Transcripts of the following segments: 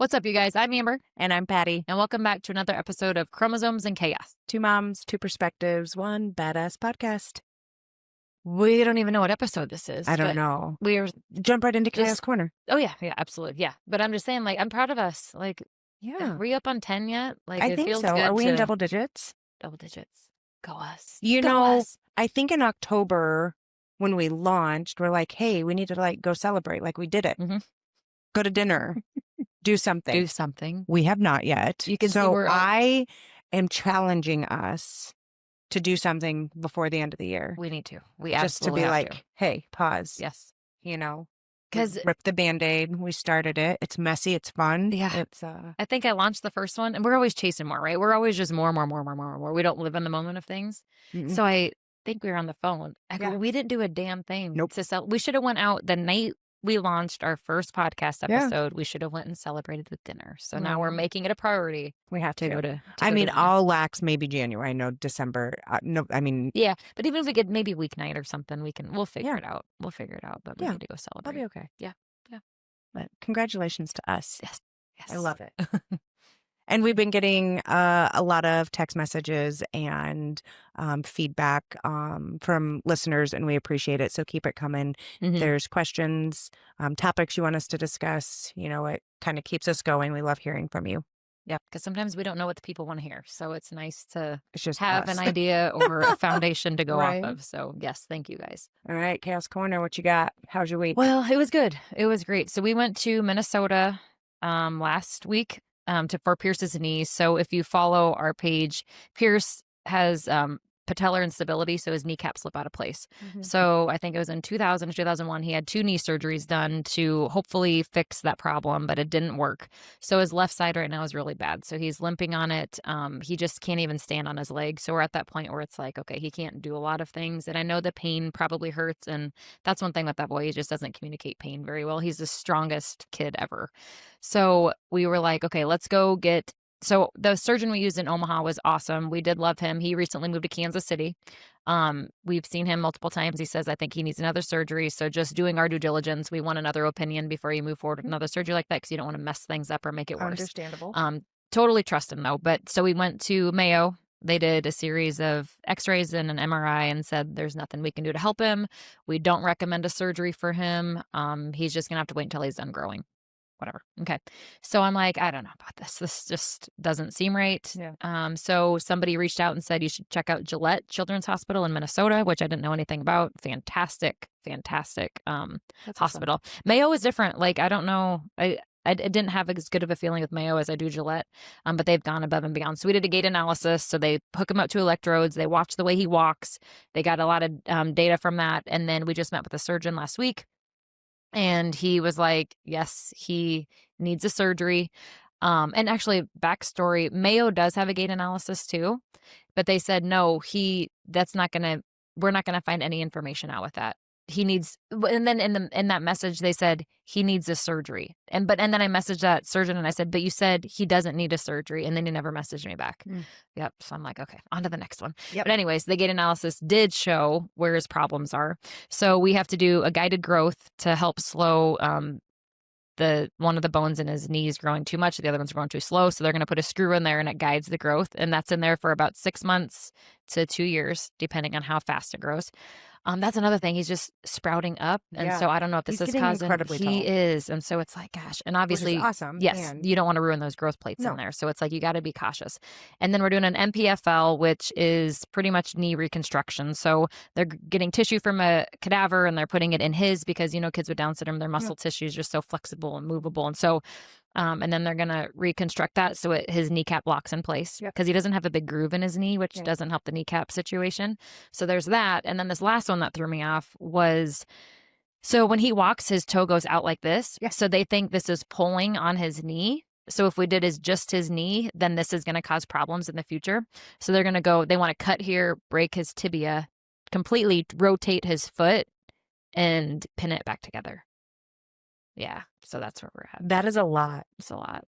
What's up, you guys? I'm Amber, And I'm Patty. and welcome back to another episode of Chromosomes and Chaos. Two moms, two perspectives, one badass podcast. We don't even know what episode this is. I don't but know. We're Jump right into Just- Chaos Corner. Oh yeah, absolutely, yeah. But I'm just saying, like, I'm proud of us. Like, Yeah. are we up on 10 yet? Like, I it think feels so. good. Are we in to- double digits? double digits? Go us. You Go know, us. I think in October when we launched, we're like, hey, we need to like go celebrate. Like we did it. Mhm. Go to dinner. Do something. Do something. We have not yet. You can see so we're all- I am challenging us to do something before the end of the year. We need to. We Just to absolutely be have like, to. hey, pause. Yes. You know, Because rip the Band-Aid. We started it. It's messy. It's fun. Yeah. It's I think I launched the first one, and we're always chasing more, right? We're always just more. We don't live in the moment of things. mm-mm. So I think we were on the phone. Yeah. We didn't do a damn thing Nope. to sell. We should have went out the night we launched our first podcast Yeah. episode. We should have went and celebrated with dinner. So now we're Right. making it a priority We have to to. go to. I go mean, to dinner. I'll lax maybe January. I know December. No, I mean, Yeah, but even if we could maybe weeknight or something, we'll figure Yeah. it out. We'll figure it out. But we Yeah. need to go I'll celebrate. be okay. Yeah. But congratulations to us. Yes. I love it. And we've been getting a lot of text messages and feedback from listeners, and we appreciate it. So keep it coming. Mhm. There's questions, topics you want us to discuss. You know, it kind of keeps us going. We love hearing from you. Yeah, because sometimes we don't know what the people want to hear. So it's nice to It's just have us. an idea or a foundation to go Right. off of. So yes, thank you guys. All right, Chaos Corner, what you got? How's your week? Well, it was good. It was great. So we went to Minnesota last week for Pierce's knee. So if you follow our page, Pierce has patellar instability, so his kneecap slip out of place. So I think it was in 2000 or 2001, he had 2 knee surgeries done to hopefully fix that problem, but it didn't work. So his left side right now is really bad. So he's limping on it. He just can't even stand on his leg. So we're at that point where it's like, okay, he can't do a lot of things. And I know the pain probably hurts. And that's one thing with that boy. He just doesn't communicate pain very well. He's the strongest kid ever. So we were like, okay, let's go get. So the surgeon we used in Omaha was awesome. We did love him. He recently moved to Kansas City. We've seen him multiple times. He says, I think he needs another surgery. So just doing our due diligence, we want another opinion before you move forward with another surgery like that, because you don't want to mess things up or make it worse. Understandable. Totally trust him though. But so we went to Mayo. They did a series of x-rays and an MRI and said there's nothing we can do to help him. We don't recommend a surgery for him. He's just going to have to wait until he's done growing. Whatever. Okay. So I'm like, I don't know about this. This just doesn't seem right. Yeah. So somebody reached out and said you should check out Gillette Children's Hospital in Minnesota, which I didn't know anything about. Fantastic hospital. Mayo is different. Like, I don't know. I didn't have as good of a feeling with Mayo as I do Gillette, but they've gone above and beyond. So we did a gait analysis. So they hook him up to electrodes. They watch the way he walks. They got a lot of data from that. And then we just met with a surgeon last week. And he was like, yes, he needs a surgery. And actually, backstory, Mayo does have a gait analysis too. But they said, no, we're not going to find any information out with that. He needs, and then in that message, they said he needs a surgery. And then I messaged that surgeon and I said, but you said he doesn't need a surgery. And then he never messaged me back. Yep. So I'm like, okay, on to the next one. Yep. But anyways, the gait analysis did show where his problems are. So we have to do a guided growth to help slow one of the bones in his knees growing too much. The other one's growing too slow. So they're going to put a screw in there and it guides the growth. And that's in there for about 6 months to 2 years, depending on how fast it grows. That's another thing. He's just sprouting up. And Yeah. so I don't know if this He's is getting causing. incredibly He tall. is. And so it's like, gosh. And Which obviously, is awesome. yes, And you don't want to ruin those growth plates No. in there. So it's like, you got to be cautious. And then we're doing an MPFL, which is pretty much knee reconstruction. So they're getting tissue from a cadaver and they're putting it in his, because, kids with Down syndrome, their muscle tissue is just so flexible and movable. And so, and then they're going to reconstruct that so his kneecap locks in place, because he doesn't have a big groove in his knee, which doesn't help the kneecap situation. So there's that. And then this last one that threw me off was, so when he walks, his toe goes out like this. Yeah. So they think this is pulling on his knee. So if we did just his knee, then this is going to cause problems in the future. So they want to cut here, break his tibia, completely rotate his foot and pin it back together. Yeah. So that's where we're at. that is a lot. It's a lot.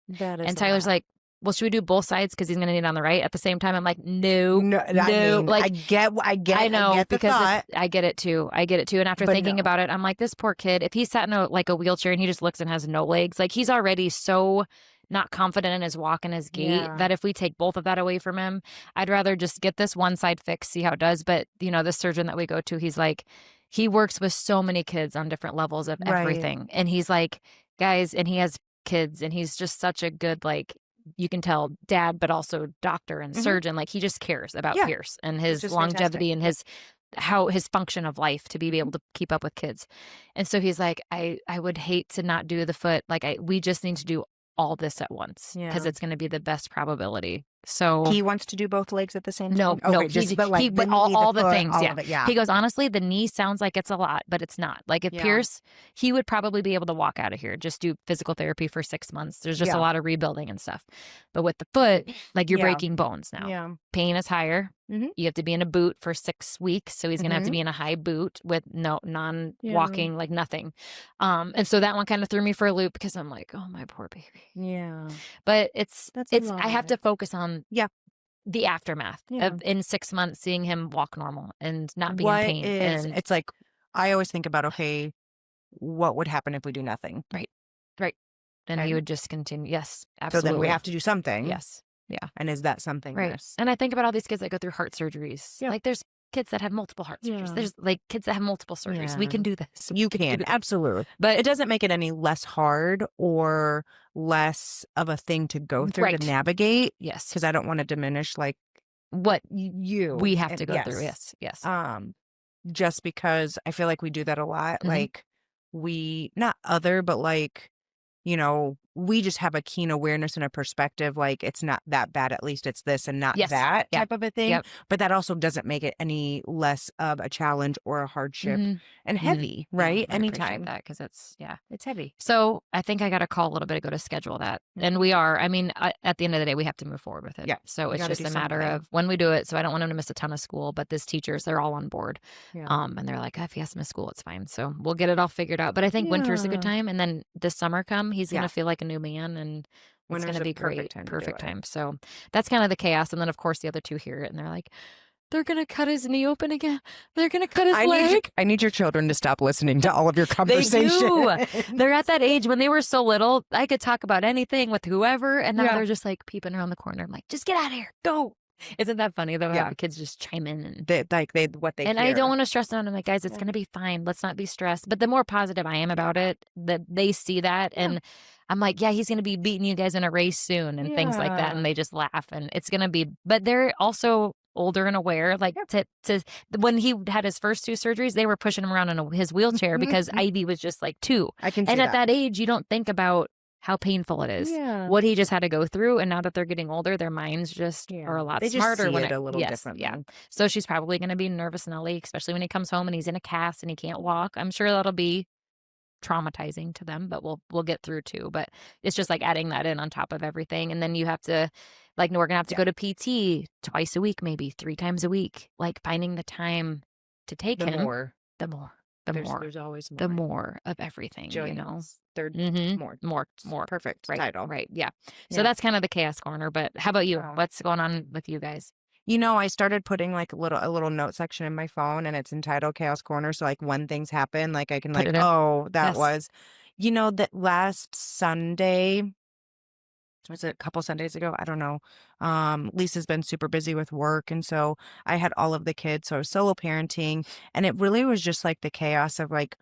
That is And Tyler's like, well, should we do both sides because he's gonna need it on the right at the same time? I'm like, no, No, I no, mean, like I I know get the because it's thought, I get it too. I get it too. And after but thinking no. about it, I'm like, this poor kid, if he's sat in a wheelchair and he just looks and has no legs, like he's already so not confident in his walk and his gait Yeah. that if we take both of that away from him, I'd rather just get this one side fixed, see how it does. But the surgeon that we go to, he's like, he works with so many kids on different levels of Right. everything. And he's like, guys, and he has kids and he's just such a good you can tell dad, but also doctor and Hmm. surgeon. Like he just cares about Yeah. Pierce and It's his just fantastic. longevity and his function of life to be able to keep up with kids. And so he's like, I would hate to not do the foot. We just need to do all this at once because Yeah. it's going to be the best probability. So He wants to do both legs at the same no, time? no, Okay, just but he like the but knee, the all the foot, things, all yeah. of it. Yeah. He goes, honestly, the knee sounds like it's a lot, but it's not. Like if Yeah. Pierce, he would probably be able to walk out of here, just do physical therapy for 6 months. There's just a Yeah. lot of rebuilding and stuff. But with the foot, like you're Yeah. breaking bones now. Yeah. Pain is higher. Hmm. You have to be in a boot for 6 weeks. So he's gonna have to Hmm. be in a high boot with no Yeah. non-walking, like nothing. And so that one kind of threw me for a loop because I'm like, oh my poor baby. Yeah. But That's a I have lot. to focus on Yeah. the aftermath Yeah. of in 6 months seeing him walk normal and not be in pain. And It's like, I always think about, okay, what would happen if we do nothing? right, right. And he Okay. would just continue. Yes, So then we absolutely. have to do something. Yes. Yeah. And is that something Right. this? And I think about all these kids that go through heart surgeries. Yeah. Like there's kids that have multiple heart surgeries. Yeah. There's like kids that have multiple surgeries. We Yeah. can do this. You We can, do this. absolutely. But It doesn't make it any less hard or less of a thing to go through to right. navigate, Yes. because I don't want to diminish like What you. we have And to go through. Yes. Yes. just because I feel like we do that a lot. Mhm. Like we, not other, but like, we just have a keen awareness and a perspective. Like it's not that bad. At least it's this and not Yes. that Yeah. type of a thing. Yep. But that also doesn't make it any less of a challenge or a hardship Mhm. and Mhm. heavy, Yeah, right? I appreciate Anytime. that because It's heavy. So I think I got a call a little bit ago to schedule that. And we are. I mean, at the end of the day, we have to move forward with it. Yeah, So you it's gotta just do a matter something. of when we do it. So I don't want him to miss a ton of school, but these teachers, they're all on board. Yeah. And they're like, if he has to miss school, it's fine. So we'll get it all figured out. But I think winter's a good Yeah. time. And then this summer come, he's Yeah. going to feel like a new man and it's going Winter's to a be perfect great. time to do Perfect it. time. So that's kind of the chaos. And then, of course, the other two hear it and they're like, they're going to cut his knee open again. They're going to cut his leg. I need your children to stop listening to all of your They conversation. do. They're at that age when they were so little, I could talk about anything with whoever, and now Yeah. they're just like peeping around the corner. I'm like, just get out of here, go. Isn't that funny though? Yeah. How the kids just chime in and And I don't hear. want to stress them. I'm like, guys, it's Yeah. gonna be fine. Let's not be stressed. But the more positive I am about it, that they see that, and I'm like, yeah, he's gonna be beating you guys in a race soon, and things like that, Yeah. and they just laugh, and it's gonna be. But they're also older and aware, like to when he had his first two surgeries, they were pushing him around in his wheelchair because Ivy was just like 2. I can see And at that age, you don't think about how painful it is. Yeah. What he just had to go through. And now that they're getting older, their minds just are a lot They just smarter. see it a little yes, differently. yeah. So she's probably going to be nervous Nelly, especially when he comes home and he's in a cast and he can't walk. I'm sure that'll be traumatizing to them, but we'll get through too. But it's just like adding that in on top of everything. And then you have to, like, we're gonna have to go to PT twice a week, maybe 3 times a week. Like finding the time to take him. There's always more. The more of everything, Jillian's third more perfect right, title. right, yeah. So that's kind of the chaos corner. But how about you? What's going on with you guys? I started putting like a little note section in my phone, and it's entitled Chaos Corner. So like when things happen, like I can Put like, it in. oh, that Yes. was, that last Sunday, was it a couple Sundays ago? I don't know. Lisa's been super busy with work. And so I had all of the kids. So I was solo parenting. And it really was just like the chaos of like,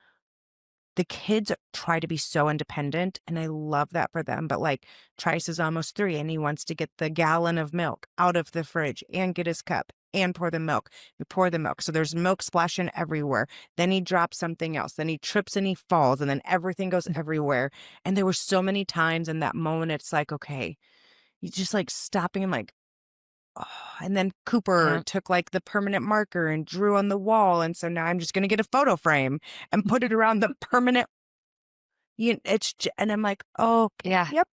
the kids try to be so independent, and I love that for them. But like Trice is almost 3 and he wants to get the gallon of milk out of the fridge and get his cup and pour the milk. We pour the milk. So there's milk splashing everywhere. Then he drops something else. Then he trips and he falls, and then everything goes everywhere. And there were so many times in that moment, it's like, okay, you just like stopping and like, oh. And then Cooper took like the permanent marker and drew on the wall. And so now I'm just going to get a photo frame and put it around the permanent. And I'm like, oh, okay, Yeah. yep.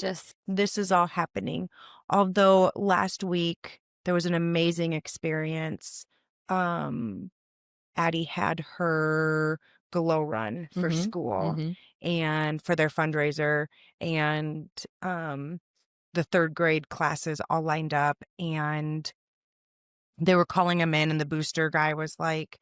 Just This is all happening. Although last week there was an amazing experience. Addie had her glow run for school and for their fundraiser. And the 3rd grade classes all lined up, and they were calling him in, and the booster guy was like,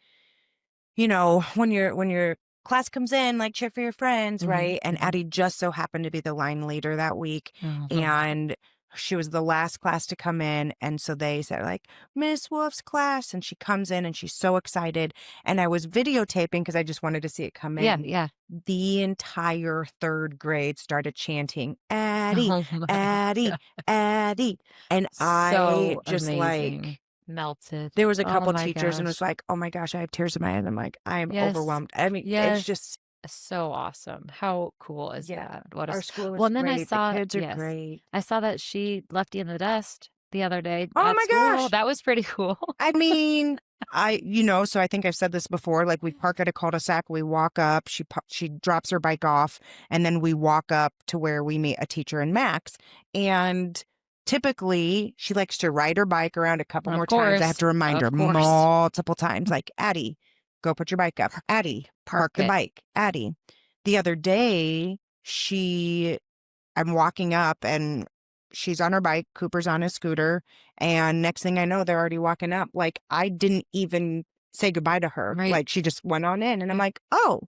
when your class comes in, like, cheer for your friends, Mhm, right? And mhm. Addie just so happened to be the line leader that week, Mhm. and she was the last class to come in, and so they said, like, "Miss Wolf's class," and she comes in, and she's so excited, and I was videotaping because I just wanted to see it come Yeah, in. yeah. The entire 3rd grade started chanting, "Addie, Oh my Addie, god. Addie," and I So just, amazing. like, Melted. there was a Oh couple my teachers and was gosh. like, "Oh my gosh, I have tears in my eyes." I'm like, "I'm Yes. overwhelmed." I mean, it's Yes. just So awesome. How cool is yeah. that? What a Our s school Well, is and then I great. The saw kids are yes. great. I saw that she left you in the dust the other day Oh at my school. gosh! That was pretty cool. I mean, so I think I've said this before, like, we park at a cul-de-sac, we walk up, she drops her bike off, and then we walk up to where we meet a teacher and Max, and typically, she likes to ride her bike around a couple Of more times. I have course. to remind her Of course. multiple times, like, "Addie, go put your bike up. Park it. Addie, Park park the it. bike. Addie." The other day, I'm walking up and she's on her bike, Cooper's on his scooter, and next thing I know, they're already walking up. Like, I didn't even say goodbye to her. Right. Like, she just went on in, and I'm Yeah. like, "Oh,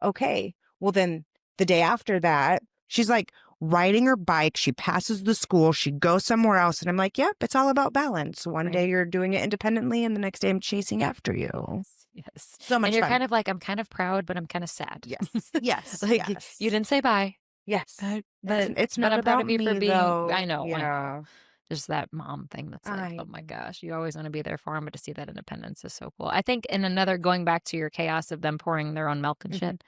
okay." Well, then the day after that, she's like riding her bike. She passes the school. She goes somewhere else, and I'm like, "Yep, it's all about balance. One Right. day you're doing it independently, and the next day I'm chasing after you." Yes. Yes. So And much you're fun. kind of like, "I'm kind of proud, but I'm kinda sad." Yes, yes, Like, you yes, didn't say bye, yes. but It's but it's but not I'm proud about of you for me being though. I know. Yeah. There's that mom thing that's like, I "Oh my gosh," you always wanna be there for 'em, but to see that independence is so cool. I think in another going back to your chaos of them pouring their own milk and Mhm, shit,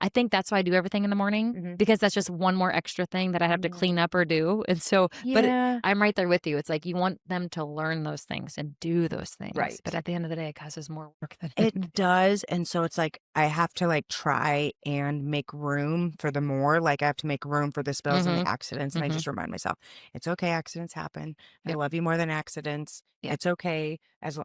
I think that's why I do everything in the morning mhm. because that's just one more extra thing that I have to clean Yeah. up or do, and so Yeah. I'm right there with you. It's like you want them to learn those things and do those things, but Right. at the end of the day, it causes more work than It does, and so it's like I have to, like, try and make room for the more, like, I have to make room for the spills and the Mhm. accidents, and I Mhm. just remind myself, "It's okay, accidents happen. I Yep. love you more than accidents. Yep. It's okay,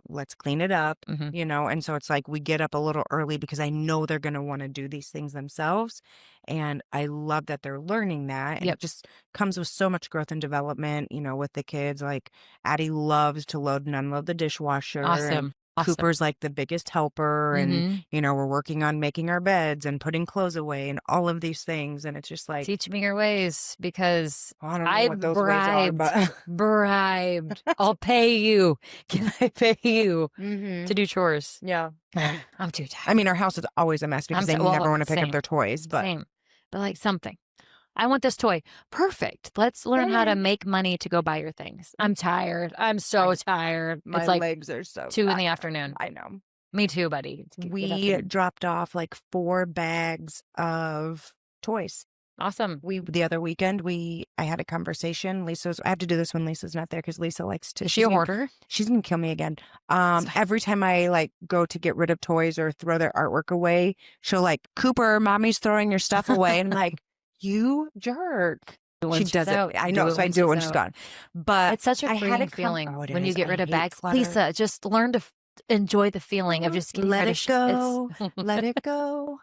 let's clean it up," Mhm. and so it's like we get up a little early because I know they're gonna wanna do these things themselves, and I love that they're learning that, and it Yep. just comes with so much growth and development, with the kids, like, Addie loves to load and unload the dishwasher, and Awesome. Awesome. Cooper's like the biggest helper, and Mhm. we're working on making our beds and putting clothes away and all of these things, and it's just like, Teach me your ways because I don't know what I've those ways are, bribed, but bribed. I'll pay you. Can I pay you to Mhm. do chores? Yeah. I'm too I tired. mean, our house is always a mess because they never wanna pick up Same, their toys, but same. But like something. I want this toy. Perfect. Let's learn how to okay. make money to go buy your things. I'm tired. I'm so I tired. It's My like legs are so 2 in the tired. afternoon. I know. Me too, buddy. Get up We and dropped off like 4 bags of toys. awesome. We The other weekend, I had a conversation. I have to do this when Lisa's not there because Lisa likes to Is she a hoarder? she's gonna kill me again. It's fine. Every time I, like, go to get rid of toys or throw their artwork away, she'll like, "Cooper, mommy's throwing your stuff away." And I'm like, "You jerk." When She she's does it. out, I do know, it so I when do it she's when she's out. gone. But It's such a I had a freeing feeling Oh, it when you is. get I rid of hate bags. clutter. Lisa, just learn to enjoy the feeling of just getting Let rid of it shit. It's go. Let it go.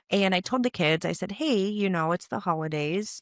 And I told the kids, I said, "Hey, it's the holidays.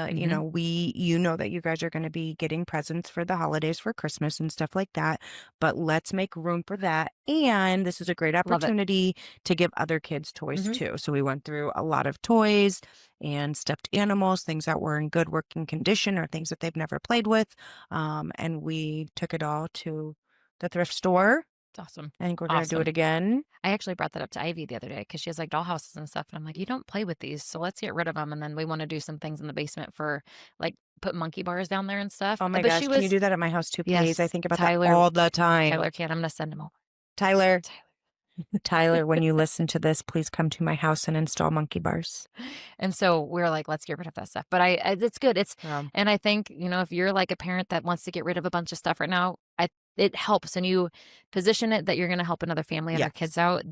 Mhm. You know that you guys are going to be getting presents for the holidays for Christmas and stuff like that, but let's make room for that. And this is a great Love it. opportunity to give other kids toys Mhm. too." So we went through a lot of toys and stuffed animals, things that were in good working condition or things that they've never played with. And we took it all to the thrift store. It's awesome. I think we're going to do it Awesome. again. I actually brought that up to Ivy the other day because she has like dollhouses and stuff. And I'm like, you don't play with these. So let's get rid of them. And then we want to do some things in the basement for like put monkey bars down there and stuff. Oh my But she gosh, can you was, do that at my house too, please? I yes, think about that all the time. Tyler can. I'm going to send him over. Tyler, Tyler. Tyler, when you listen to this, please come to my house and install monkey bars. And so we're like, let's get rid of that stuff. But it's good. Um, And I think, if you're like a parent that wants to get rid of a bunch of stuff right now, it helps. And you position it that you're going to help another family and their yes. kids out.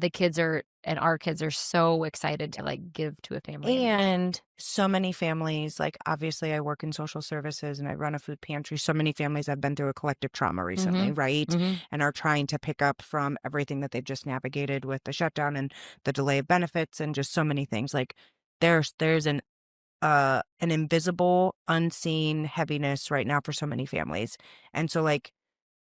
And our kids are so excited to like give to a family in need. And so many families, like obviously I work in social services and I run a food pantry. So many families have been through a collective trauma recently, Mm-hmm. right? Mm-hmm. And are trying to pick up from everything that they've just navigated with the shutdown and the delay of benefits and just so many things. Like there's an an invisible, unseen heaviness right now for so many families. And so like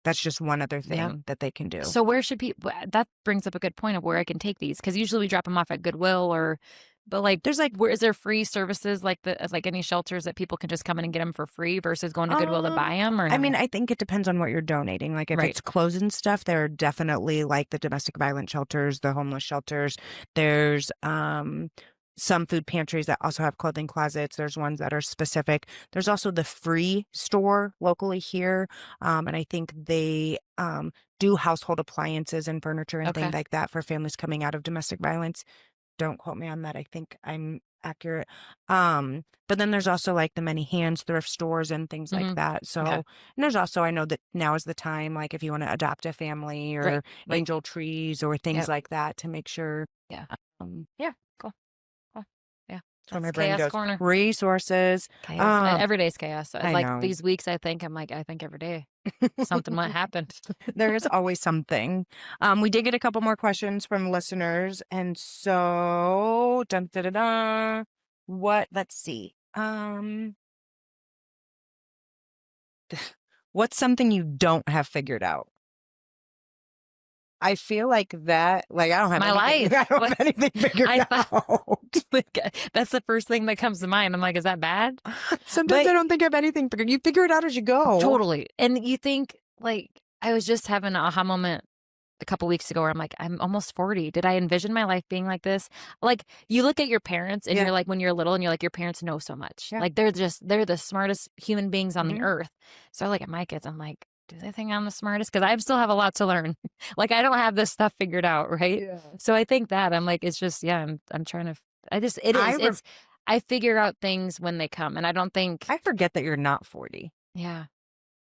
that's just one other Yep. thing that they can do. So where should people that brings up a good point of where I can take these, because usually we drop them off at Goodwill or but, like, There's like where is there free services like any shelters that people can just come in and get them for free versus going to Goodwill to Um, buy them or I mean, no? I think it depends on what you're donating. Like if Right. it's clothes and stuff, there are definitely like the domestic violence shelters, the homeless shelters. There's some food pantries that also have clothing closets. There's ones that are specific. There's also the free store locally here. And I think they do household appliances and furniture and things Okay. like that for families coming out of domestic violence. Don't quote me on that. I think I'm accurate. But then there's also like the many hands thrift stores and things like Mhm. that. So, Okay. and there's also, I know that now is the time, like if you want to adopt a family Right. or Right. angel trees or things Yep. like that to make sure, Yeah. um, Yeah. Cool. Cool. Yeah. that's where That's my brain chaos goes. corner. Resources. Chaos. Um, Every day's chaos. I Like, know. these weeks, I think every day something might happen. There is always something. We did get a couple more questions from listeners, and so dun, da, da, da, what? Let's see. What's something you don't have figured out? I feel like that, like I don't have My anything. I life. don't Like, have anything figured I thought out. like, that's the first thing that comes to mind. I'm like, "Is that bad?" Sometimes But I don't think I have anything figured. You figure it out as you go. totally. And you think like I was just having an aha moment a couple weeks ago where I'm like, I'm almost 40. Did I envision my life being like this? Like you look at your parents and Yeah, you're like when you're little and you're like your parents know so much. yeah. Like they're the smartest human beings on the Hmm. earth. So I look at my kids, I'm like, do they think I'm the smartest? Because I still have a lot to learn. Like I don't have this stuff figured out, right? Yeah. So I think that I'm like, it's just yeah, I'm trying to I just it I is. re- I figure out things when they come. And I don't think I forget that you're not 40. yeah,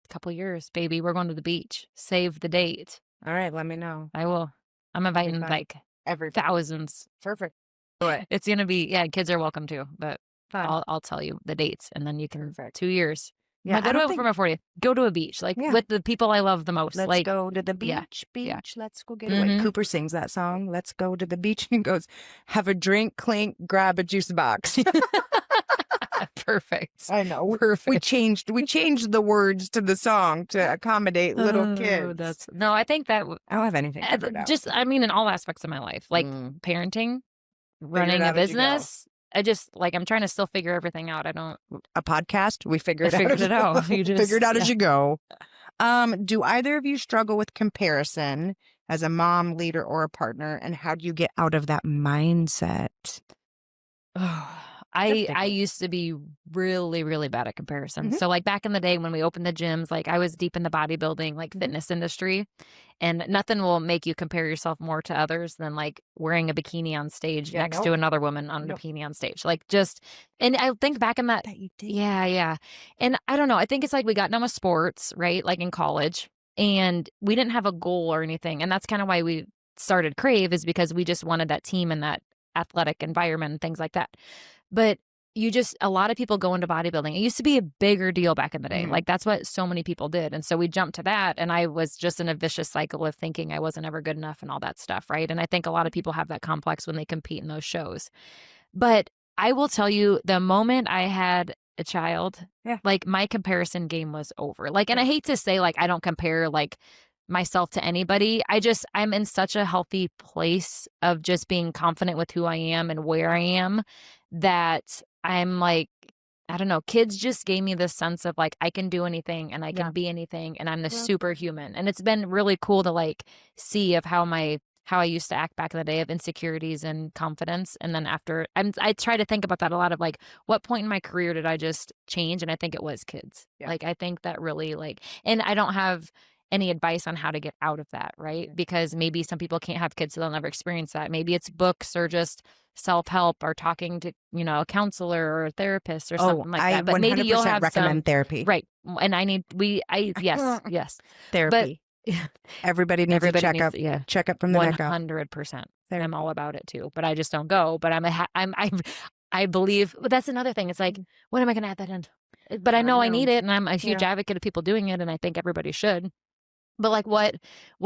a couple years, baby, we're going to the beach. Save the date. All right, let me know. I will. I'm It'll be inviting fun. like Everybody. thousands. Perfect. Do it. It's gonna be yeah, kids are welcome too, but Fun. I'll tell you the dates and then you can Perfect. 2 years. I'm Yeah, like, I what do I don't have for think. my 40th? Go to a beach, like Yeah. with the people I love the most. Let's Like, go to the yeah, beach, yeah. beach. Let's go get away. Mhm. Cooper sings that song. Let's go to the beach and goes, have a drink, clink, grab a juice box. Perfect. I know. We Perfect. changed the words to the song to accommodate little Oh, kids. that's no, I think that I don't have anything figured out. just I mean in all aspects of my life, like Mm. parenting, Figure it running a out as you go. business. I just like I'm trying to still figure everything out. I don't A podcast, we figure I it out. figured As it out. You figure it just out yeah. as you go. Do either of you struggle with comparison as a mom, leader, or a partner? And how do you get out of that mindset? Oh, That's I big. used to be really, really bad at comparison. Mhm, So like back in the day when we opened the gyms, like I was deep in the bodybuilding, like mhm. fitness industry, and nothing will make you compare yourself more to others than like wearing a bikini on stage Yeah, next to nope, another woman on a nope. bikini on stage. Like just and I think back in that That you did. yeah, yeah. And I don't know, I think it's like we got done with sports, right? Like in college, and we didn't have a goal or anything. And that's kind of why we started Crave is because we just wanted that team and that athletic environment and things like that. But you just a lot of people go into bodybuilding. It used to be a bigger deal back in the day. Mhm. Like that's what so many people did. And so we jumped to that and I was just in a vicious cycle of thinking I wasn't ever good enough and all that stuff, right? And I think a lot of people have that complex when they compete in those shows. But I will tell you the moment I had a child, Yeah, like my comparison game was over. Like and I yeah, hate to say like I don't compare like myself to anybody. I'm in such a healthy place of just being confident with who I am and where I am that I'm like, I don't know, kids just gave me this sense of like I can do anything and I yeah. can be anything and I'm the Well, superhuman. And it's been really cool to like see of how I used to act back in the day of insecurities and confidence. And then after I try to think about that a lot of like what point in my career did I just change? And I think it was kids. yeah, Like I think that really like and I don't have any advice on how to get out of that, right? yeah. Because maybe some people can't have kids so they'll never experience that. Maybe it's books or just self-help or talking to, a counselor or a therapist or Oh, something like I that. But maybe you'll 100% have some recommend therapy. right. And I yes, yes. But Therapy. Everybody needs a everybody needs checkup. to, yeah. Checkup from the neck up. 100%. I'm Therapy. all about it too, but I just don't go. But I believe, but that's another thing. It's like, Mhm. when am I going to add that in? But I I know I need know. it, and I'm a huge Yeah. advocate of people doing it, and I think everybody should. But like, what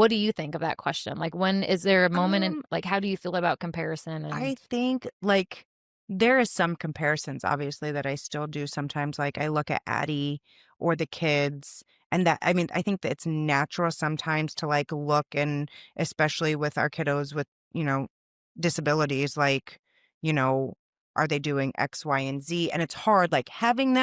do you think of that question? Like, when is there a moment in Um, like, how do you feel about comparison? I And think like There is some comparisons, obviously, that I still do sometimes, like, I look at Addie or the kids, and that I mean, I think that it's natural sometimes to, like, look and especially with our kiddos with, disabilities, like, you know, are they doing X, Y, and Z? And it's hard, like, having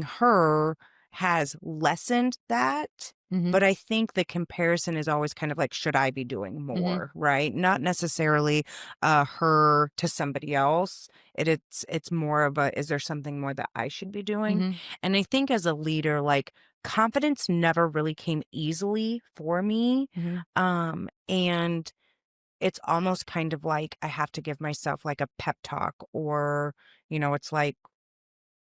her has lessened that, Mhm. but I think the comparison is always kind of like, should I be doing Mhm. more, right? Not necessarily, her to somebody else. It's more of a, is there something more that I should be doing? Mhm. And I think as a leader, like, confidence never really came easily for me. Mhm. And it's almost kind of like I have to give myself like a pep talk or, it's like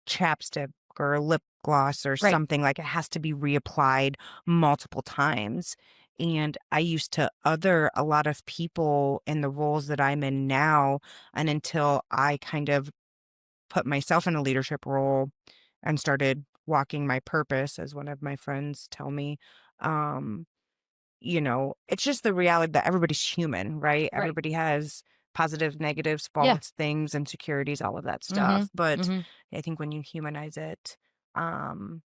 chapstick or lip gloss or Right. something, like it has to be reapplied multiple times. And I used to other a lot of people in the roles that I'm in now, and until I kind of put myself in a leadership role and started walking my purpose, as one of my friends tell me, um, it's just the reality that everybody's human, right? Right. Everybody has positive, negatives, Yeah. faults, things, insecurities, all of that stuff. Mhm. But Mhm. I think when you humanize it, um,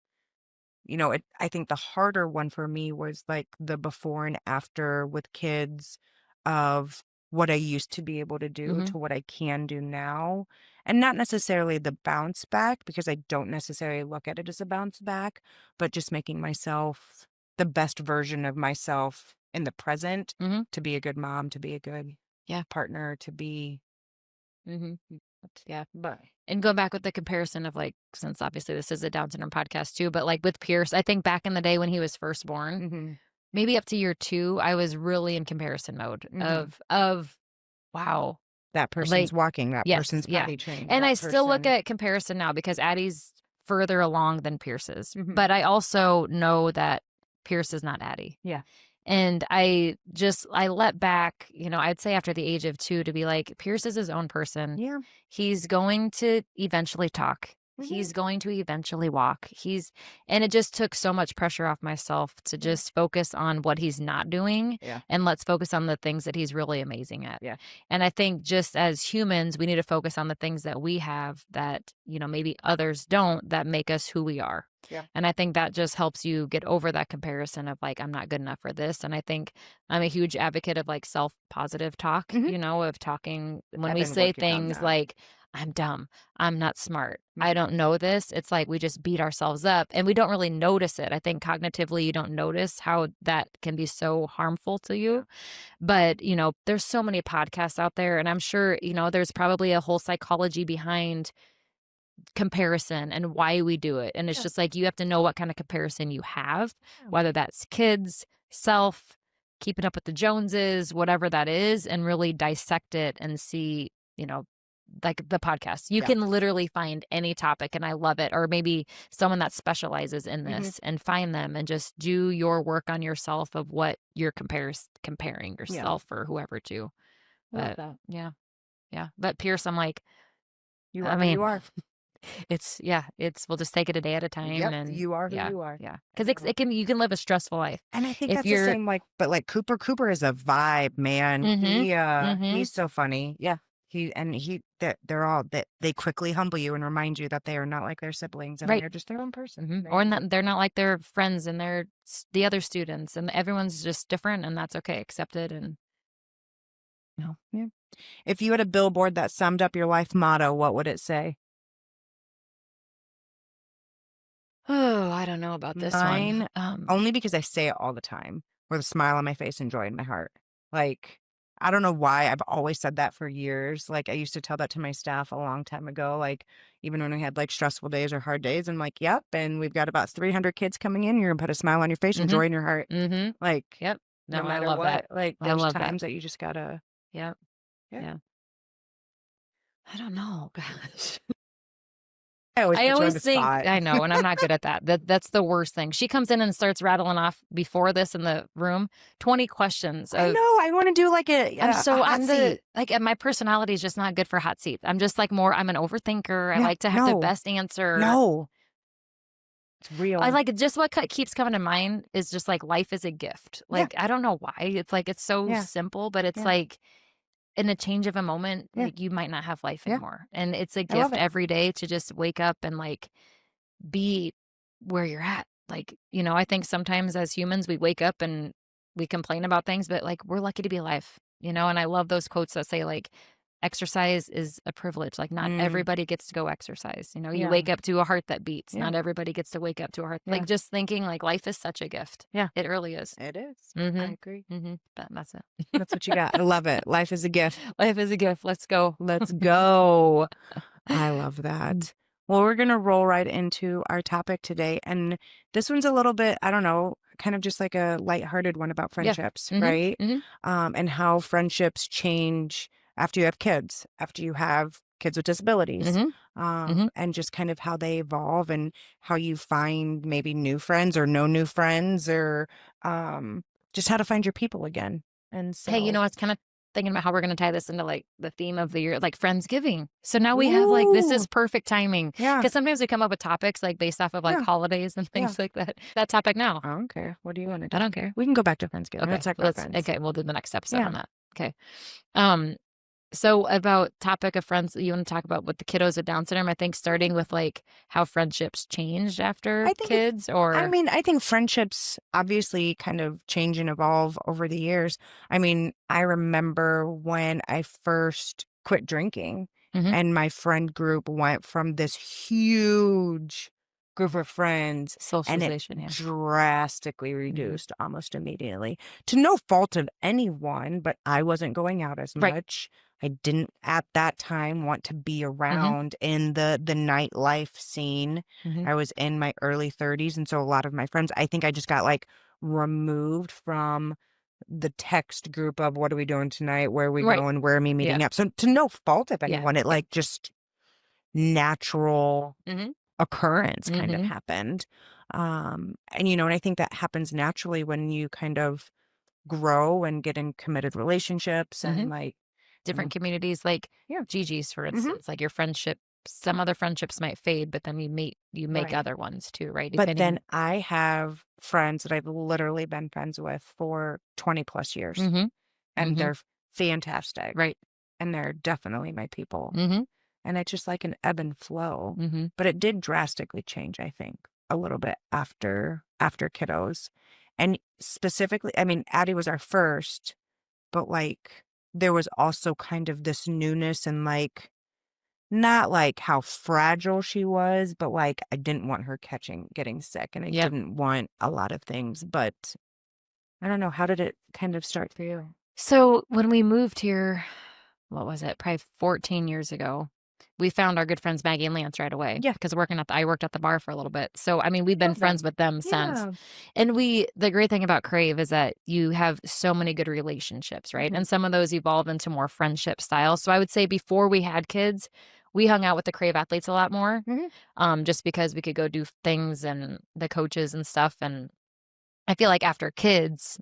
I think the harder one for me was like the before and after with kids of what I used to be able to do Mhm. to what I can do now. And not necessarily the bounce back, because I don't necessarily look at it as a bounce back, but just making myself the best version of myself in the present Mhm. to be a good mom, to be a good Yeah. partner, to be, Mhm. Yeah. but And going back with the comparison of, like, since obviously this is a Down syndrome podcast too, but, like, with Pierce, I think back in the day when he was first born, hmm maybe up to year 2, I was really in comparison mode hmm of, wow, that person's like, walking, that yes, person's yeah. potty trained, And I that still look person. at comparison now because Addie's further along than Pierce is, hmm but I also know that Pierce is not Addie. Yeah. And I let back, I'd say after the age of 2 to be like, Pierce is his own person. Yeah. He's going to eventually talk. Mhm. He's going to eventually walk. And it just took so much pressure off myself to Yeah. just focus on what he's not doing Yeah. and let's focus on the things that he's really amazing at. Yeah. And I think just as humans, we need to focus on the things that we have that, maybe others don't that make us who we are. Yeah. And I think that just helps you get over that comparison of like, I'm not good enough for this. And I think I'm a huge advocate of like self positive talk, Mhm. of talking when I've we been say working on things that. like, I'm dumb, I'm not smart, I Mhm. don't know this. It's like we just beat ourselves up and we don't really notice it. I think cognitively, you don't notice how that can be so harmful to Yeah. you. But, there's so many podcasts out there. And I'm sure, there's probably a whole psychology behind comparison and why we do it. And it's Yeah. just like you have to know what kind of comparison you have, Yeah. whether that's kids, self, keeping up with the Joneses, whatever that is, and really dissect it and see, like the podcast. You Yeah. can literally find any topic and I love it. Or maybe someone that specializes in Mhm. this and find them and just do your work on yourself of what you're comparing Yeah. yourself or whoever to. I love But that. yeah, yeah. But Pierce, I'm like, You I are who you mean, are. we'll just take it a day at a time Yep. and You are who yeah, you are. yeah. I Because love it. you can live a stressful life. And I think If that's the you're same, like, but like Cooper is a vibe, man. Mhm, He's mhm, so funny. Yeah. That they're all that they quickly humble you and remind you that they are not like their siblings and right, they're just their own person. or not they're not like their friends and the other students, and everyone's just different, and that's okay, accepted, and Yeah. If you had a billboard that summed up your life motto, what would it say? oh, I don't know about this one. Mine, only because I say it all the time with a smile on my face and joy in my heart. Like, I don't know why I've always said that for years. Like, I used to tell that to my staff a long time ago. Like, even when we had like stressful days or hard days, I'm like, yep. And we've got about 300 kids coming in. You're going to put a smile on your face and Mhm, joy in your heart. mhm, Like, yep. no No, I matter love that. what, like, I there's love that. times that you just gotta, Yep, yeah. yeah. I don't know, gosh. I always I put you on always the think spot. I know, and I'm not good at that. That's the worst thing. She comes in and starts rattling off before this in the room, 20 questions I of know. I want to do like a hot seat. my personality is just not good for hot seats. I'm just like I'm an overthinker. I Yeah. like to have the No, best answer. no, it's I real. like just what keeps coming to mind is just like life is a gift. Yeah. Like I don't know why. It's like it's so Yeah. simple, but it's Yeah. like in a change of a moment, Yeah. like, you might not have life Yeah. anymore, and it's a I love gift it. every day to just wake up and, like, be where you're at. Like, I think sometimes as humans, we wake up and we complain about things, but, like, we're lucky to be alive, and I love those quotes that say, like, "Exercise is a privilege." Like, not Mm, everybody gets to go exercise, you yeah. wake up to a heart that beats. Yeah. Not everybody gets to wake up to a heart like, Yeah. just thinking, like, life is such a gift. Yeah. It really is. It is. I Mhm. agree. Mhm. That's it. That's what you got. I love it. Life is a gift. Life is a gift. Let's go. Let's go. I love Mm. that. Well, we're going to roll right into our topic today. And this one's a little bit, I don't know, kind of just like a lighthearted one about Yeah. friendships, Mhm. right? Mhm. And how friendships change after you have kids, after you have kids with disabilities, Mhm. Mhm. and just kind of how they evolve and how you find maybe new friends or no new friends or just how to find your people again. And Hey, so, I was kinda thinking about how we're gonna tie this into, like, the theme of the year, like, Friendsgiving. So now we have, like, this ooh, is perfect timing yeah, because sometimes we come up with topics, like, based off of, like, yeah, holidays and yeah. things like that. That topic now. I don't care. What do you want to I do? don't care. We can go back to Friendsgiving. Let's Okay, talk about let's friends. okay, we'll do the next episode Yeah. on that. Okay. Um, so about topic of friends, you wanna talk about with the kiddos with Down syndrome, I think starting with, like, how friendships changed after I think it's, kids or I think friendships obviously kind of change and evolve over the years. I mean, I remember when I first quit drinking Mhm. and my friend group went from this huge group of friends and it Socialization, yeah. drastically Mhm. reduced almost immediately to no fault of anyone, but I wasn't going out as Right. much. I didn't at that time want to be Mhm. around in the nightlife scene. Mhm. I was in my early 30s, and so a lot of my friends, I think I just got, like, removed from the text group of, "What are we doing tonight? Where are we Right. going? Where are we Yeah. meeting up?" So, to no fault of Yeah. anyone, it, Yeah. like, just natural Mhm. occurrence kind of Mhm. happened. And I think that happens naturally when you kind of grow and get in committed relationships and, Mhm. like, you Different know communities, like Yeah. Gigi's, for Mhm. instance, like your friendship some other friendships might fade, but then you make Right. other ones too, right? But then Depending. I have friends that I've literally been friends with for 20 plus years, Mhm. and Mhm. they're fantastic, Right. and they're definitely my people. Mhm. And it's just like an ebb and flow. Mhm. But it did drastically change, I think, a little bit after kiddos. And specifically, I mean, Addie was our first, but like there was also kind of this newness and like not like how fragile she was, but like I didn't want her getting sick and I Yep. didn't want a lot of things, but I don't know, how did it kind of start for you? So, when we moved here, what was it? Probably 14 years ago, we found our good friends Maggie and Lance right away Yeah, because I worked at the bar for a little bit. So, I mean, we've been love friends them. with them since. Yeah. And the great thing about Crave is that you have so many good relationships, right? Mhm. And some of those evolve into more friendship styles. So, I would say before we had kids, we hung out with the Crave athletes a lot more, Mhm. just because we could go do things and the coaches and stuff. And I feel like after kids,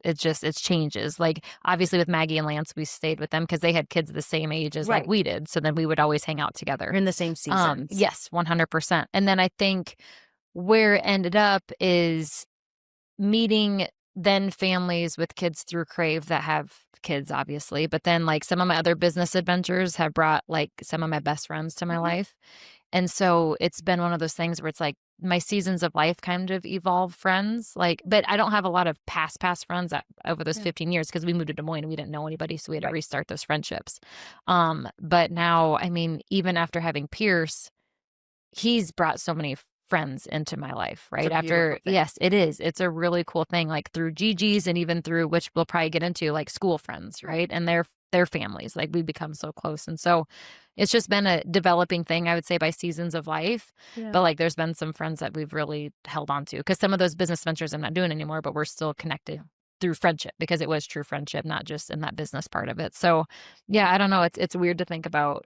it changes. Like, obviously, with Maggie and Lance, we stayed with them because they had kids the same age as, like, Right. we did, so then we would always hang out together. We're in the same seasons. Yes, 100%, and then I think where it ended up is meeting then families with kids through Crave that have kids, obviously, but then, like, some of my other business adventures have brought, like, some of my best friends to my Mhm. life, and so it's been one of those things where it's like my seasons of life kind of evolve friends, like but I don't have a lot of past friends that over those Yeah. 15 years because we moved to Des Moines and we didn't know anybody, so we had to Right. restart those friendships. But now, I mean, even after having Pierce, he's brought so many friends into my life, It's a right? beautiful After thing. yes, it is. It's a really cool thing, like through Gigi's and even through which we'll probably get into, like school friends, Right. right? And their families, like we become so close. And so it's just been a developing thing, I would say, by seasons of life. Yeah. But like there's been some friends that we've really held on to because some of those business ventures I'm not doing anymore, but we're still connected through friendship because it was true friendship, not just in that business part of it. So yeah, I don't know. It's weird to think about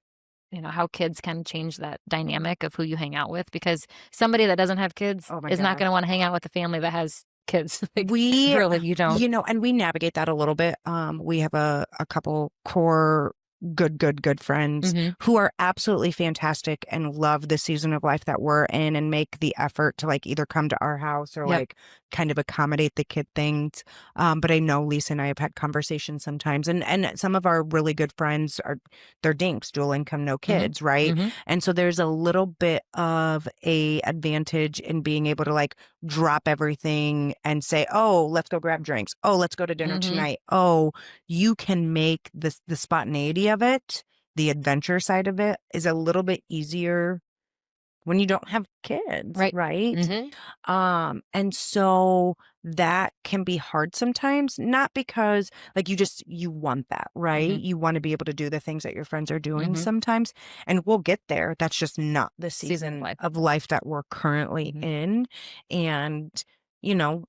how kids can change that dynamic of who you hang out with because somebody that doesn't have kids Oh my is not God. going to want to hang out with a family that has kids. Like, We, really, you don't. and we navigate that a little bit. We have a couple core good friends Mhm. who are absolutely fantastic and love the season of life that we're in and make the effort to like either come to our house or Yep. like kind of accommodate the kid things. But I know Lisa and I have had conversations sometimes, and some of our really good friends they're dinks, dual income, no Mm-hmm. kids, right? Mm-hmm. And so there's a little bit of a advantage in being able to like drop everything and say, oh, let's go grab drinks. Oh, let's go to dinner Mm-hmm. tonight. Oh, you can make the spontaneity of it, the adventure side of it is a little bit easier when you don't have kids, Right. right? Mm-hmm. And so that can be hard sometimes, not because like you want that, right? Mm-hmm. You want to be able to do the things that your friends are doing Mm-hmm. sometimes, and we'll get there. That's just not the Season of season life. of life that we're currently Mm-hmm. in. And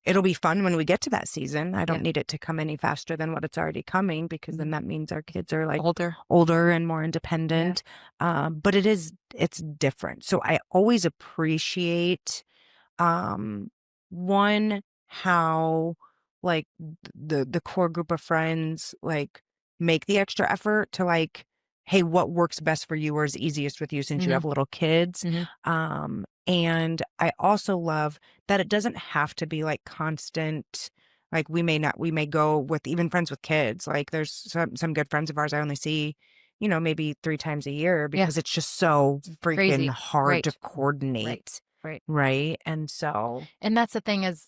it'll be fun when we get to that season. I don't Yeah. need it to come any faster than what it's already coming because then that means our kids are like older and more independent. But it's different. So I always appreciate one, how like the core group of friends like make the extra effort to like, hey, what works best for you or is easiest with you since you Mm-hmm. have little kids. Mm-hmm. And I also love that it doesn't have to be like constant. Like we may go with even friends with kids. Like there's some good friends of ours I only see, maybe 3 times a year Yeah. because it's just so freaking Crazy. hard to Right. coordinate. Right. Right. And so, And that's the thing is,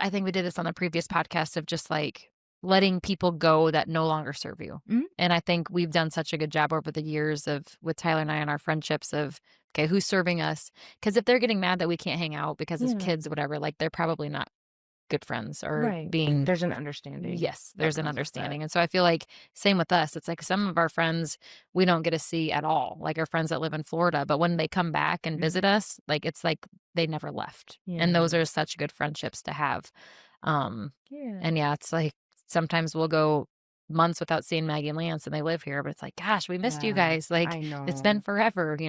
I think we did this on the previous podcast of just like letting people go that no longer serve you. Mhm. And I think we've done such a good job over the years with Tyler and I and our friendships of, okay, who's serving us? Because if they're getting mad that we can't hang out because of Yeah. kids or whatever, like they're probably not good friends or Right. being. There's an understanding. Yes, that there's an comes with that. understanding. And so I feel like same with us. It's like some of our friends we don't get to see at all, like our friends that live in Florida. But when they come back and visit us, like it's like they never left. And those Yeah. are such good friendships to have. Yeah. And yeah, it's like sometimes we'll go months without seeing Maggie and Lance and they live here, but it's like, gosh, we missed you Yeah. guys. Like I it's been know. forever, and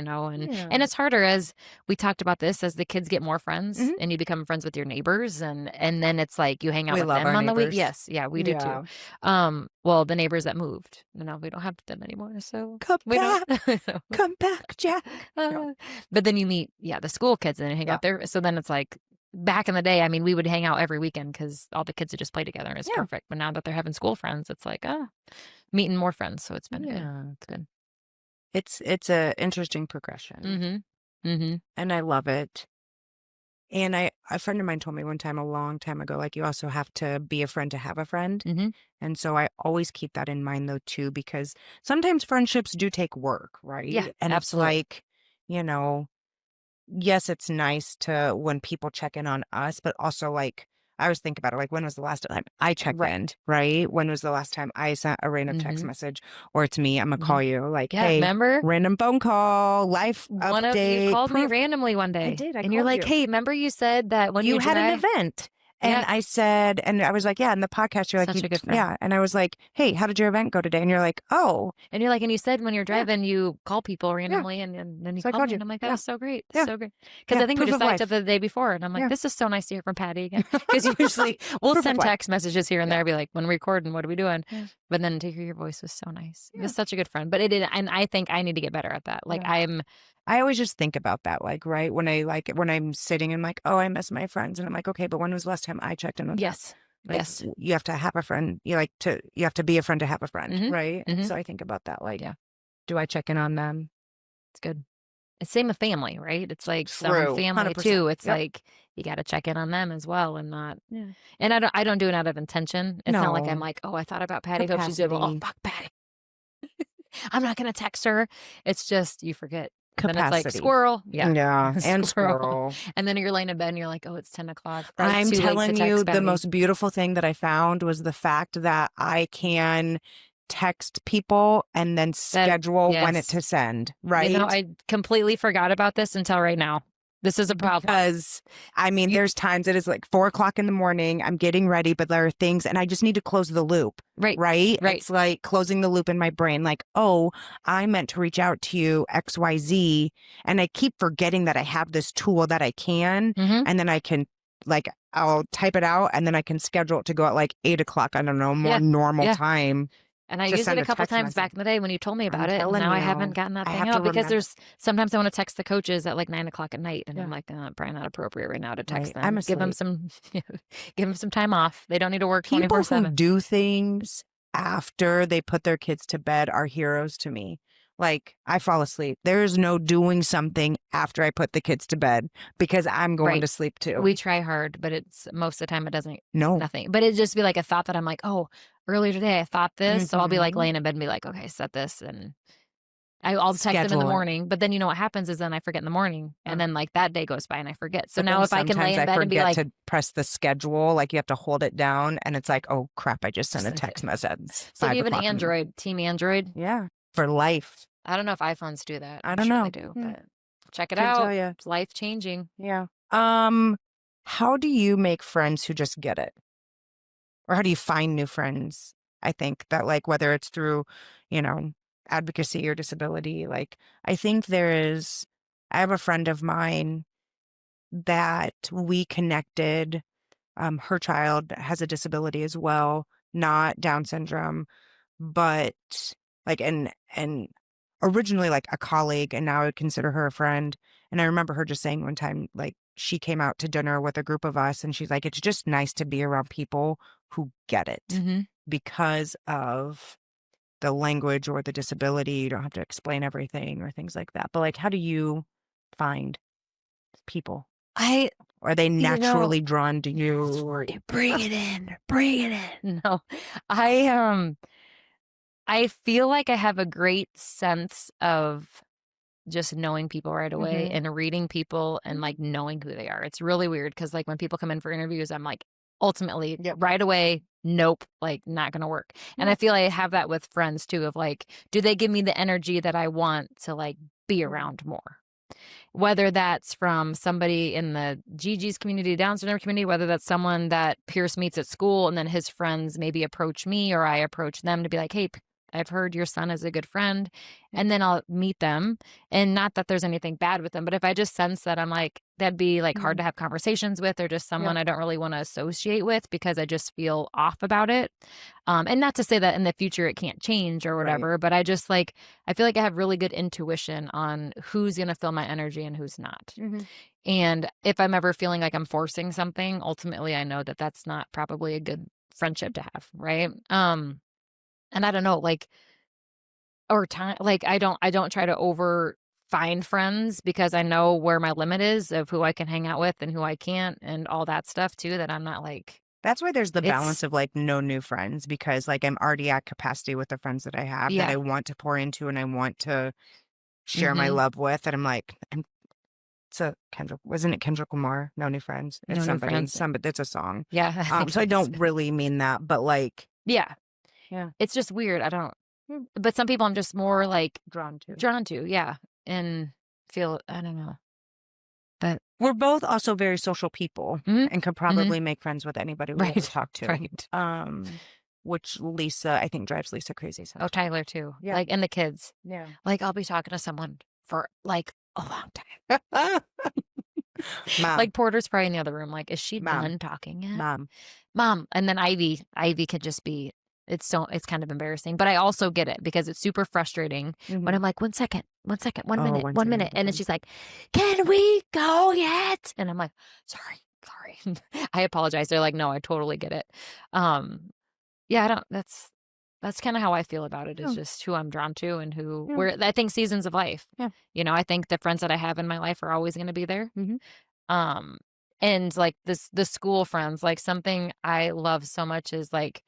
Yeah. and it's harder as we talked about this as the kids get more friends Mhm. and you become friends with your neighbors and then it's like you hang out We with love them our on the week. neighbors. Yes, yeah, we do too. Yeah. Well, the neighbors that moved, we don't have them anymore, so Come we don't. back. Come back, Jack. No. But then you meet, the school kids and hang Yeah. out there. So then it's like back in the day, I mean, we would hang out every weekend because all the kids would just play together and it's Yeah. perfect. But now that they're having school friends, it's like, meeting more friends. So it's been good. Yeah. It's good. It's a interesting progression. Mm-hmm. Mm-hmm. And I love it. And a friend of mine told me one time a long time ago, like you also have to be a friend to have a friend. Mm-hmm. And so I always keep that in mind though too, because sometimes friendships do take work, right? Yeah, And absolutely. it's like, yes, it's nice to when people check in on us, but also like I always think about it, like when was the last time I checked Right. in, right? When was the last time I sent a random text Mm-hmm. message, or it's me, I'm gonna call you, like, Yeah, hey, remember? random phone call, life One of you update, called me proof. randomly one day. I did. I and you're called like, you. hey, remember you said that when You you had an drive? event. And Yeah. I said, and I was like, yeah, in the podcast, you're like, Such a good friend. yeah. And I was like, hey, how did your event go today? And you're like, oh. And you're like, and you said when you're driving, you call people randomly, and then you So I called called me, you. and I'm like, that Yeah. was so great, Yeah. so great. Because Yeah. I think we Proof of decided life. the day before, and I'm like, Yeah. this is so nice to hear from Patty again. Because usually we'll Proof of send life. text messages here and there, be like, when we're recording, what are we doing? Yeah. But then to hear your voice was so nice. Yeah. You're such a good friend. But and I think I need to get better at that. Like Yeah. I always just think about that, like, right? When I'm sitting and like, oh, I miss my friends. And I'm like, okay, but when was the last time I checked in with them? yes. Like, Yes. you have to have a friend. You have to be a friend to have a friend, Mhm. right? And Mhm. so I think about that, like, Yeah. do I check in on them? It's good. It's same with family, right? It's like some True. family 100%. too. It's Yep. like you got to check in on them as well, and not. Yeah. And I don't do it out of intention. It's not like I'm No. like, oh, I thought about Patty. Hope she's doing well. Oh, Capacity. fuck Patty. I'm not gonna text her. It's just you forget. Then it's like Capacity. squirrel. Yeah. Yeah. And squirrel. And then you're laying in bed and you're like, oh, it's 10 o'clock. I'm Too late to telling text you, the Patty. most beautiful thing that I found was the fact that I can text people and then schedule when it yes. to send, right? I completely forgot about this until right now. This is a problem. Because, I mean, there's times it is like 4 o'clock in the morning. I'm getting ready, but there are things, and I just need to close the loop. Right. Right? Right. It's like closing the loop in my brain. Like, oh, I meant to reach out to you, XYZ. And I keep forgetting that I have this tool that I can. Mhm. And then I can, like, I'll type it out and then I can schedule it to go at like 8 o'clock. I don't know, more Yeah. normal Yeah. time. And I just used it send a a couple text times message. back in the day when you told me I'm about it, and telling now I haven't you, gotten that I thing have to out because remember. there's sometimes I want to text the coaches at like 9 o'clock at night, and I'm Yeah, like, probably not appropriate right now to text right. I'm them. Give them asleep. some, give them some time off. They don't need to work People who 24/7. do things after they put their kids to bed are heroes to me. Like, I fall asleep. There is no doing something after I put the kids to bed because I'm going Right. to sleep too. We try hard, but it's most of the time it doesn't No. nothing. But it'd just be like a thought that I'm like, oh, earlier today I thought this. So I'll be like Mhm. laying in bed and be like, okay, set this, and I'll text them in the Schedule it. morning. But then you know what happens is then I forget in the morning. And then like that day goes by and I forget. So But now then if I can lay sometimes in I bed and be forget like, to press the schedule. Like you have to hold it down, and it's like, oh crap, I just sent a sent it. text message. So if you Five have an o'clock in the morning. Android, team Android, Yeah, for life. I don't know if iPhones do that. I I'm don't sure they know. do, but check it Couldn't tell out. you. It's life changing. Yeah. How do you make friends who just get it? Or how do you find new friends? I think that like whether it's through, you know, advocacy or disability, like I think I have a friend of mine that we connected. Her child has a disability as well, not Down syndrome, but like and originally like a colleague, and now I would consider her a friend. And I remember her just saying one time, like she came out to dinner with a group of us, and she's like, it's just nice to be around people who get it Mm-hmm. because of the language or the disability. You don't have to explain everything or things like that. But like, how do you find people? I, Are they you know, naturally drawn to you? Or bring it in, bring it in. No, I, I feel like I have a great sense of just knowing people right away Mhm. and reading people and like knowing who they are. It's really weird because like when people come in for interviews, I'm like, ultimately, Yep. right away, nope, like not gonna work. And I Yep. feel like I have that with friends too, of like, do they give me the energy that I want to like be Mhm. around more? Whether that's from somebody in the Gigi's community, Down syndrome community, whether that's someone that Pierce meets at school and then his friends maybe approach me or I approach them to be like, hey, I've heard your son is a good friend. And then I'll meet them. And not that there's anything bad with them, but if I just sense that I'm like, that'd be like hard Mhm. to have conversations with or just someone Yep. I don't really want to associate with because I just feel off about it. And not to say that in the future it can't change or Right. whatever, but I just like, I feel like I have really good intuition on who's going to fill my energy and who's not. Mhm. And if I'm ever feeling like I'm forcing something, ultimately I know that that's not probably a good friendship to have, right? And I don't know, like or time like I don't try to over find friends because I know where my limit is of who I can hang out with and who I can't and all that stuff too that I'm not like That's why there's the balance it's of like no new friends because like I'm already at capacity with the friends that I have that yeah. I want to pour into and I want to share my Mhm. love with. And I'm like, it's a Kendrick, wasn't it Kendrick Lamar? No new friends. It's No new somebody, friends. it's a song. Yeah, I think So I it is. don't really mean that, but like, Yeah. yeah, It's just weird. I don't but some people I'm just more like drawn to. drawn to, yeah, and feel I don't know. But We're both also very social people mhm, and could mhm, probably make friends with anybody we ever right, talk to. right. Which Lisa, I think drives Lisa crazy Oh, sometimes. Tyler too, Yeah. like, and the kids. Yeah. Like, I'll be talking to someone for, like, a long time. Mom, Like, Porter's probably in the other room, like, "Is she mom, done talking yet? mom. Mom," and then Ivy could just be it's kind of embarrassing, but I also get it because it's super frustrating when Mhm. I'm like, 1 second, 1 second, 1 Oh, minute, one 1 second minute," at a and then time. she's like, "Can we go yet?" And I'm like, "Sorry, sorry." I apologize. They're like, "No, I totally get it." Um, yeah, I don't that's kinda how I feel about it is Yeah, just who I'm drawn to and who yeah, where I think seasons of life. yeah. You know, I think the friends that I have in my life are always gonna be there. Mhm. Um, and like the school friends, like something I love so much is like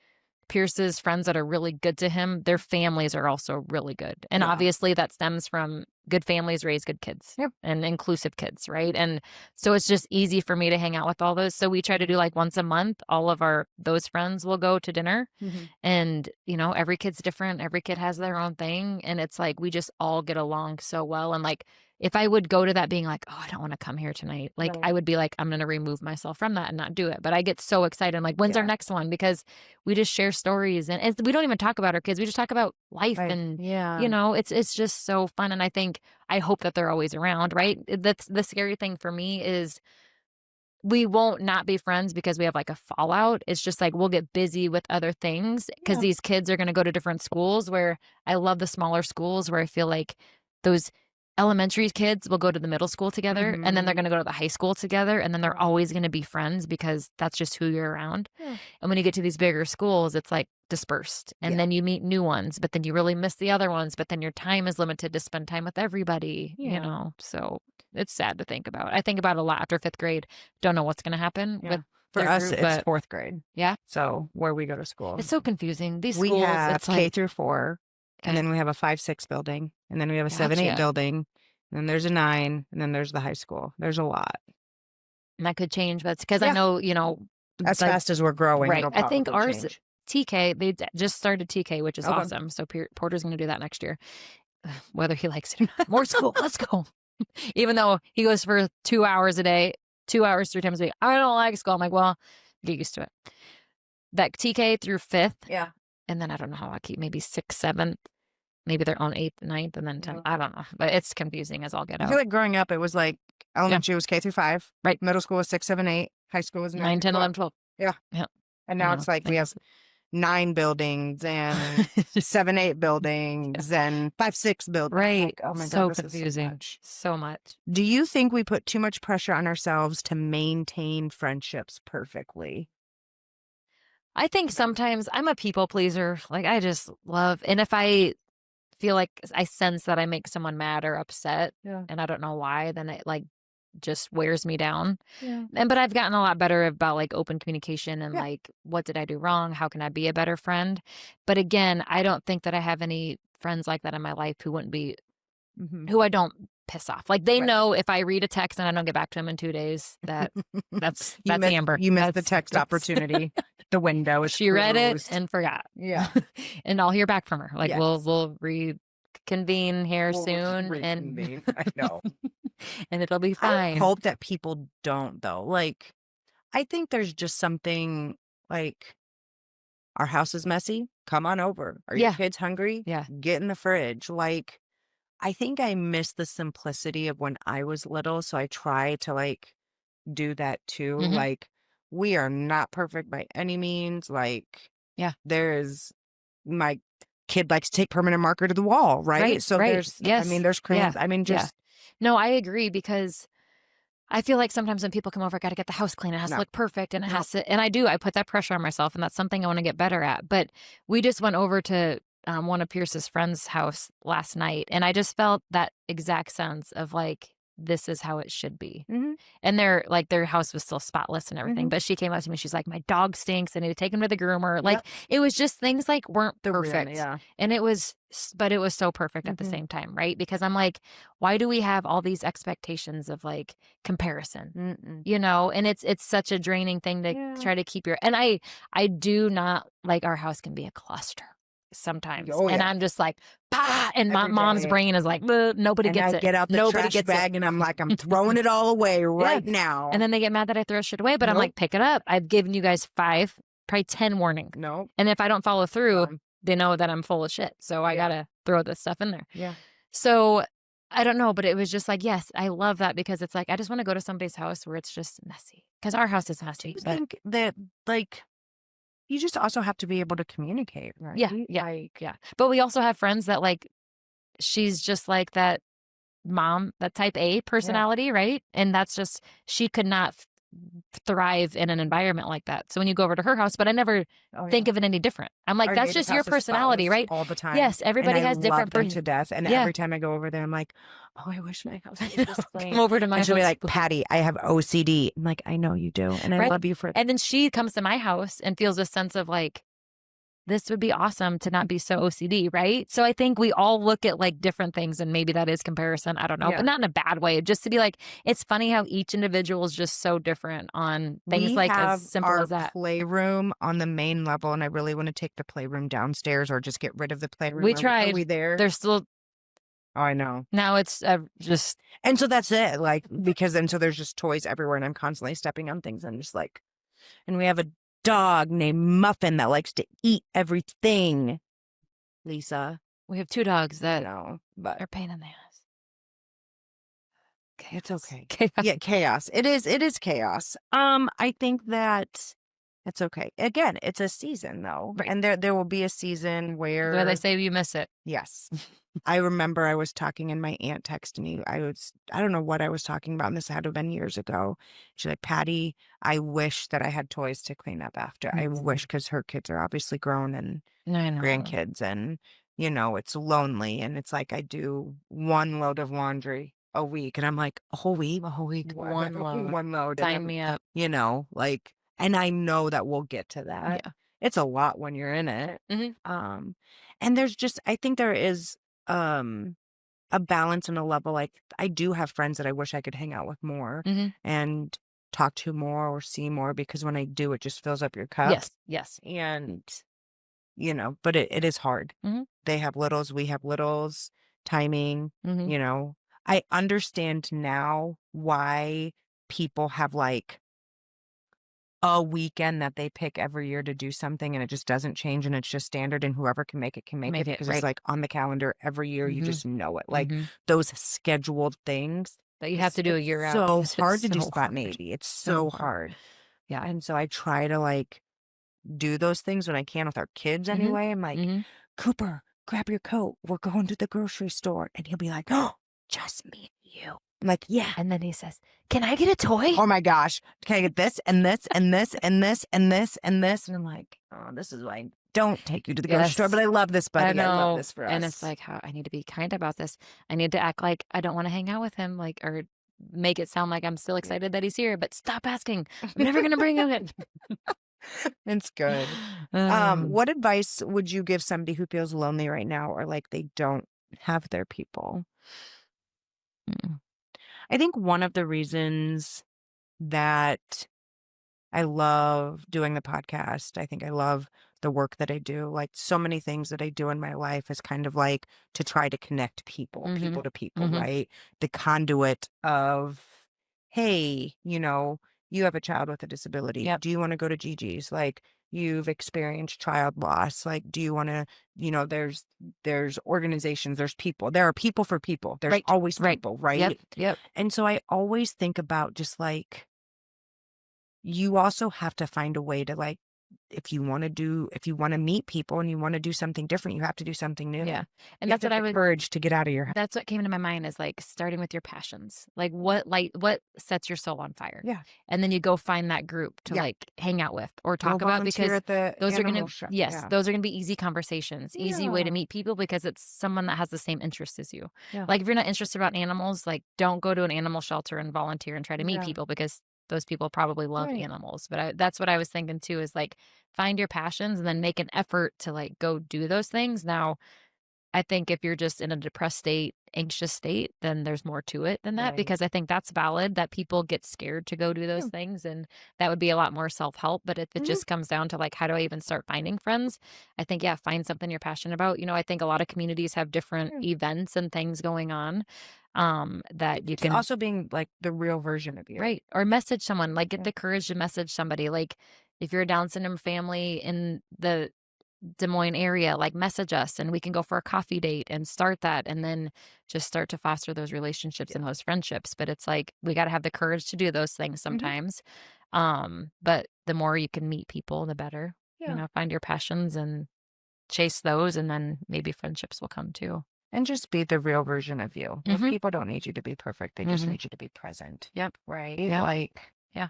Pierce's friends that are really good to him, their families are also really good. And Yeah. obviously that stems from good families raise good kids Yep. and inclusive kids, right? And so it's just easy for me to hang out with all those. So we try to do like once a month, all of our those friends will go to dinner Mhm. and, you know, every kid's different, every kid has their own thing and it's like we just all get along so well and like if I would go to that being like, "Oh, I don't wanna come here tonight," like, Right. I would be like, "I'm gonna remove myself from that and not do it," but I get so excited, I'm like, "When's our Yeah. next one?" Because we just share stories and we don't even talk about our kids, we just talk about life Right. and, you Yeah. know, it's just so fun, and I think I hope that they're always around, right? That's the scary thing for me is we won't not be friends because we have like a fallout. It's just like we'll get busy with other things because Yeah. these kids are going to go to different schools where I love the smaller schools where I feel like those elementary kids will go to the middle school together and then they're Mhm. going to go to the high school together and then they're always going to be friends because that's just who you're around. Yeah. And when you get to these bigger schools, it's like dispersed and Yeah. then you meet new ones, but then you really miss the other ones, but then your time is limited to spend time with everybody, Yeah. So it's sad to think about. I think about it a lot after 5th grade. Don't know what's going to happen Yeah. with For their us, group, it's but 4th grade. yeah, So where we go to school. it's so confusing. These We schools, have it's K like, through 4, and okay, then we have a 5-6 building, and then we have a 7-8 gotcha. building, and then there's a 9, and then there's the high school. There's a lot. And that could change, but it's because I Yeah. know, As like, fast as we're growing, right. it'll I think probably ours, change. TK, they just started TK, which is Okay. awesome. So Porter's going to do that next year, whether he likes it or not. More school. Let's go. Even though he goes for 2 hours a day, 2 hours, 3 times a week. I don't like school. I'm like, well, get used to it. That TK through 5th. Yeah. And then I don't know how I keep maybe 6th, 7th. Maybe they're on 8th, 9th, and then 10th. I don't know. But it's confusing as all get I feel out. like growing up, it was like elementary was K through 5. Right. Middle school was 6, 7, 8. High school was 9, 9 10, through 11, 12. 12. Yeah. Yeah. And now it's like we have 9 buildings and 7, 8 buildings and 5, 6 buildings. Right. Like, oh my So God, this is so confusing. much. So much. Do you think we put too much pressure on ourselves to maintain friendships perfectly? I think sometimes I'm a people pleaser. Like I just love, and if I feel like I sense that I make someone mad or upset, Yeah. and I don't know why, then it like just wears me down. Yeah. But I've gotten a lot better about like open communication and Yeah. like what did I do wrong? How can I be a better friend? But again, I don't think that I have any friends like that in my life who wouldn't be who I don't piss off. Like they Right. know if I read a text and I don't get back to them in 2 days, that's Amber. You missed the That's text opportunity. The window is she read it closed. and forgot. Yeah. And I'll hear back from her. Like Yes. we'll reconvene here We'll soon reconvene. I know. and it'll be I fine. hope that people don't though. Like I think there's just something like our house is messy. Come on over. Are your Yeah. kids hungry? Yeah. Get in the fridge. Like I think I miss the simplicity of when I was little, so I try to like do that too. Mhm. Like we are not perfect by any means. Like Yeah. there's my kid likes to take permanent marker to the wall, right? Right, So right. there's Yes. I mean there's crayons. Yeah. I mean Yeah. just No, I agree because I feel like sometimes when people come over, I got to get the house clean. It has No. to look perfect and it No. has to, and I put that pressure on myself and that's something I want to get better at. But we just went over to one of Pierce's friends' house last night and I just felt that exact sense of like, this is how it should be. Mhm. And their house was still spotless and everything. Mhm. But she came up to me, she's like, my dog stinks. I need to take him to the groomer. Like it was just things like weren't perfect. Yeah. And but it was so perfect at the Mhm. same time, right? Because I'm like, why do we have all these expectations of like comparison? Mm-mm. And it's such a draining thing to Yeah. try to keep and I do not like our house can be a cluster sometimes. Oh, And yeah. I'm just like, bah, and my Every mom's day. brain is like, nobody And gets I it. get out the Nobody trash gets bag and I'm like, I'm throwing it all away right now. And then they get mad that I throw shit away, but I'm Nope. like, pick it up. I've given you guys 5, probably 10 warnings. No. And if I don't follow through, Um, they know that I'm full of shit. So I Yeah. got to throw this stuff in there. Yeah. So I don't know, but it was just like, yes, I love that because it's like, I just want to go to somebody's house where it's just messy because our house is Do messy. you But think that like you just also have to be able to communicate, right? yeah. But we also have friends that like, she's just like that mom, that type A personality, right? And that's just, she could not thrive in an environment like that. So when you go over to her house, but I never think of it any different. I'm like, Our that's neighbor's just your house is personality, spotless right? all the time. Yes, everybody And I has love different them to death. And Yeah. every time I go over there, I'm like, oh, I wish my house was this clean. Come over to my And she'll be house. like, Patty, I have OCD. I'm like, I know you do. And I Right. love you for And then she comes to my house and feels a sense of like, this would be awesome to not be so OCD, right? So I think we all look at like different things and maybe that is comparison. I don't know, Yeah. but not in a bad way. Just to be like, it's funny how each individual is just so different on things we like have as simple our as that. playroom on the main level, and I really want to take the playroom downstairs or just get rid of the playroom. We Are tried. we there? There's still, Oh, I know. now it's just, And so that's it. Like, because, and so there's just toys everywhere, and I'm constantly stepping on things and just like, and we have a dog named Muffin that likes to eat everything. Lisa. we have 2 dogs I that know, but are pain in the ass. It's okay. Chaos. Yeah, chaos. It is chaos. I think that it's okay. Again, it's a season though. Right. And there will be a season Where they where say you miss it. yes. I remember I was talking and my aunt texted me. I don't know what I was talking about, and this had to have been years ago. She's like, Patty, I wish that I had toys to clean up after. I wish, because her kids are obviously grown and I know. grandkids, and it's lonely, and it's like I do one load of laundry a week, and I'm like, a whole week, what? One load. One load, and Sign me up. like, and I know that we'll get to that. Yeah. It's a lot when you're in it. Mhm. And there's just, I think there is a balance and a level. Like, I do have friends that I wish I could hang out with more Mhm. and talk to more or see more, because when I do, it just fills up your cup. Yes. Yes. And but it is hard. Mhm. They have littles, we have littles, timing, Mhm. I understand now why people have like a weekend that they pick every year to do something, and it just doesn't change, and it's just standard, and whoever can make it Make it, because it's right. like on the calendar every year. You Mhm. just know it. Like Mhm. those scheduled things That you have to do a year out so 'cause hard it's to do so hard. spontaneity. It's So so hard. hard. Yeah. And so I try to like do those things when I can with our kids Mhm. anyway. I'm like, Mhm. Cooper, grab your coat. We're going to the grocery store. And he'll be like, oh, just me and you. I'm like, yeah. And then he says, "Can I get a toy?" Oh my gosh. Can I get this and this and this and this and this and this? And I'm like, oh, this is why I don't take you to the grocery store. Yes. But I love this, I buddy. I love know. this for And us. it's like, how I need to be kind about this. I need to act like I don't want to hang out with him, like, or make it sound like I'm still excited that he's here, but stop asking. I'm never going to bring him in. It's good. Um, What advice would you give somebody who feels lonely right now, or like they don't have their people? mm, I think one of the reasons that I love doing the podcast, I think I love the work that I do. Like, so many things that I do in my life is kind of like to try to connect people, mhm, people to people, mhm. right? The conduit of, hey, you have a child with a disability. Yep. Do you want to go to Gigi's? Like, you've experienced child loss. Like, do you want to, there's organizations, there's people. There are people for people. There's Right. always Right. people, right? Yep. Yep. And so I always think about just like, you also have to find a way to like, if you want to meet people and you want to do something different, you have to do something new. Yeah. And You have that's to what I have the would courage to get out of your house. That's what came to my mind is like starting with your passions. Like what sets your soul on fire? Yeah. And then you go find that group to Yeah. like hang out with or Go talk about, volunteer because at the those are animal gonna show. yes, Yeah. those are gonna be easy conversations, easy way to Yeah. meet people because it's someone that has the same interests as you. Yeah. Like if you're not interested about animals, like don't go to an animal shelter and volunteer and try to meet Yeah. people because those people probably love Right. animals. But that's what I was thinking too is like find your passions and then make an effort to like go do those things. Now, I think if you're just in a depressed state, anxious state, then there's more to it than that, Right. because I think that's valid that people get scared to go do those Yeah. things, and that would be a lot more self-help. But if it Mhm. just comes down to like, how do I even start finding friends? I think, yeah, find something you're passionate about. I think a lot of communities have different Yeah. events and things going on that you It's can, also being like the real version of you. right, or message someone, like get Yeah. the courage to message somebody. Like if you're a Down syndrome family in the Des Moines area, like message us and we can go for a coffee date and start that and then just start to foster those relationships and those friendships. But it's like we got to have the courage to do those things Mhm. sometimes. But the more you can meet people, the better. Yeah. Find your passions and chase those, and then maybe friendships will come too. And just be the real version of you. Like, Mhm. people don't need you to be perfect. They just Mhm. need you to be present. Yep. Right? Yep. Like, Yeah.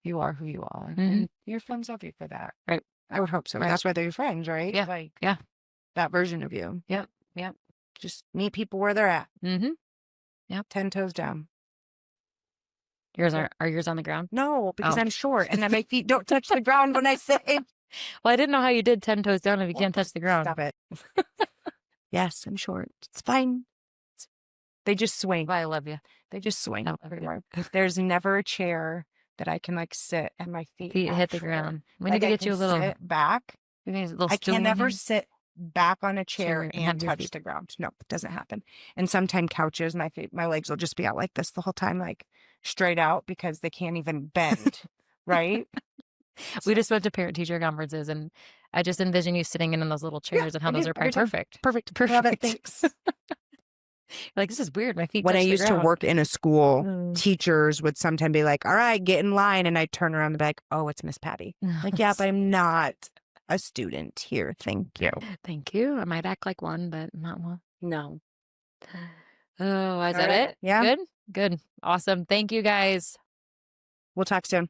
you are who you are. Mhm. And your friends love you for that. Right. I would hope so. Right. That's why they're your friends, right? Yeah. Like, Yeah. that version of you. Yep. Yep. Just meet people where they're at. Mhm. 10 toes down. Yours Yeah. are yours on the ground? No, because Oh. I'm short and then my feet don't touch the ground when I say it. Well, I didn't know how you did 10 toes down if you can't touch the ground. Stop it. Yes, I'm short. It's fine. They just swing. Well, I love you. They just swing No. everywhere. There's never a chair that I can like sit and my feet Feet hit the actually- ground. We like, need to I get you a can little, sit back. we need a little I stool can in never here. sit back on a chair Chair and have and your touch feet. the ground. No, it doesn't happen. And sometimes couches, my legs will just be out like this the whole time, like straight out, because they can't even bend. Right? We just went to parent teacher conferences and I just envision you sitting in those little chairs and how those are every time. perfect. Perfect. Perfect. Love it. Thanks. Like, this is weird. My feet When I touch the used to ground. work in a school, Mm. teachers would sometimes be like, all right, get in line. And I'd turn around and be like, oh, it's Miss Patty. Like, yeah, but I'm not a student here. Thank you. Thank you. I might act like one, but not one. No. Oh, is All that right. it? Yeah. Good? Good. Awesome. Thank you guys. We'll talk soon.